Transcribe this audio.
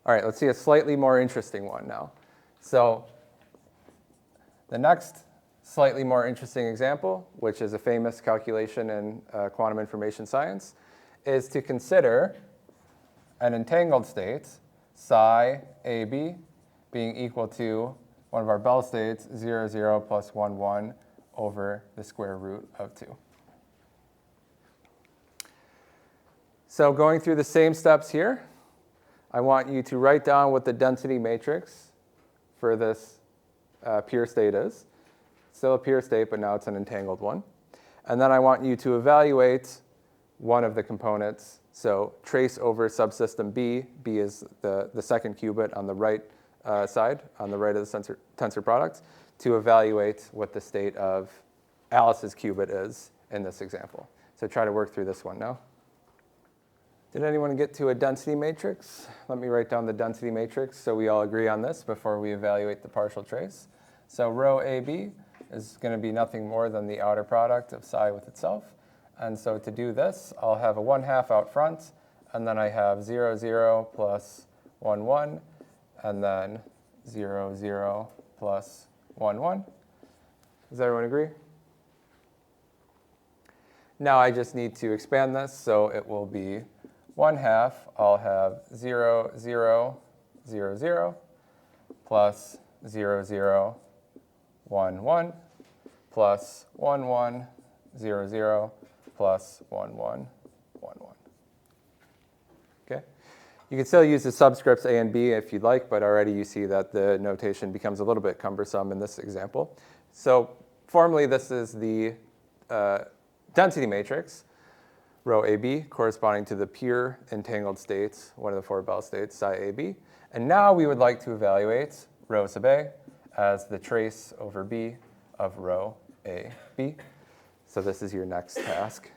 All right, let's see a slightly more interesting one now. So the next slightly more interesting example, which is a famous calculation in quantum information science, is to consider an entangled state, psi AB, being equal to one of our Bell states, 0, 0 plus 1, 1 over the square root of 2. So going through the same steps here, I want you to write down what the density matrix for this pure state is. Still a pure state, but now it's an entangled one. And then I want you to evaluate one of the components. So trace over subsystem B. B is the second qubit on the right side, on the right of the tensor product, to evaluate what the state of Alice's qubit is in this example. So try to work through this one now. Did anyone get to a density matrix? Let me write down the density matrix so we all agree on this before we evaluate the partial trace. So rho AB is going to be nothing more than the outer product of psi with itself. And so to do this, I'll have a 1/2 out front, and then I have 0, 0 plus 1, 1, and then 0, 0 plus 1, 1. Does everyone agree? Now I just need to expand this, so it will be 1/2. I'll have 0, 0, 0, 0, plus 0, 0, 1, 1, plus 1, 1, 0, 0, plus 1, 1, 1, 1. Okay? You can still use the subscripts A and B if you'd like, but already you see that the notation becomes a little bit cumbersome in this example. So formally, this is the density matrix, rho AB, corresponding to the pure entangled states, one of the 4 Bell states, psi AB. And now we would like to evaluate rho sub A as the trace over B of rho AB. So this is your next task.